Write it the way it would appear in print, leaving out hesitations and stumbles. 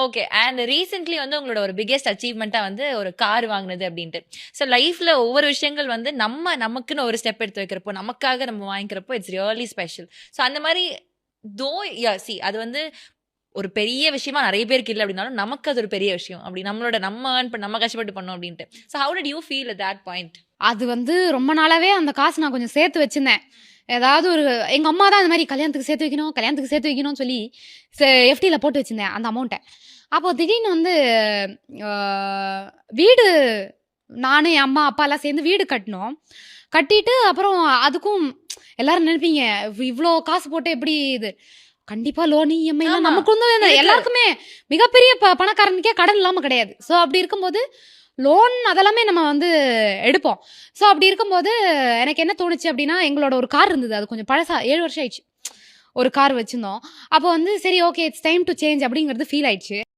Okay. And recently வந்து உங்களோட ஒரு பிக்கெஸ்ட் அச்சீவ்மென்ட்டா வந்து ஒரு கார் வாங்குனது அப்டின்ட்டு. ஸோ லைஃப்ல ஒவ்வொரு விஷயங்கள் வந்து நமக்குன்னு ஒரு ஸ்டெப் எடுத்து வைக்கிறப்போ, நமக்காக நம்ம வாங்கிக்கிறப்போ இட்ஸ் ரியலி ஸ்பெஷல். ஸோ அந்த மாரி தோ அது வந்து ஒரு பெரிய விஷயமா நெறைய பேருக்கு இல்ல அப்டின்னாலும், நமக்கு அது ஒரு பெரிய விஷயம். அப்டி நம்ம ஏர்ன் பண்ணி நம்ம கஷ்டப்பட்டு பண்ணோம் அப்டின்ட்டு. So how did you feel at that point? அது வந்து ரொம்ப நாளாவே அந்த காசு நான் கொஞ்சம் சேர்த்து வச்சிருந்தேன். ஏதாவது ஒரு எங்க அம்மா தான் இந்த மாரி கல்யாணத்துக்கு சேர்த்து வைக்கணும், கல்யாணத்துக்கு சேர்த்து வைக்கணும்னு சொல்லி எஃப்டில போட்டு வச்சிருந்தேன் அந்த அமௌண்ட்ட. அப்போ திடீர்னு வந்து அ வீடு நானு, என் அம்மா, அப்பாலாம் சேர்ந்து வீடு கட்டுனோம். கட்டிட்டு அப்புறம் அதுக்கும் எல்லாரும் நெனைப்பீங்க, இவ்ளோ காசு போட்டு எப்படி இது? கண்டிப்பா லோனு, இஎம்ஐலாம் ஆமா. நமக்கு வந்து இருக்கு. எல்லாருக்குமே மிகப்பெரிய பணக்காரனுக்கே கடன் இல்லாம கிடையாது. ஸோ அப்படி இருக்கும்போது, லோன் அதெல்லாமே நம்ம வந்து எடுப்போம். ஸோ அப்படி இருக்கும்போது, எனக்கு என்ன தோணுச்சு அப்படின்னா, எங்களோட ஒரு கார் இருந்தது. அது கொஞ்சம் பழசா 7 வருஷம் ஆயிடுச்சு. ஒரு கார் வச்சிருந்தோம். அப்போ வந்து சரி okay it's time to change அப்படிங்கிறது ஃபீல் ஆயிடுச்சு.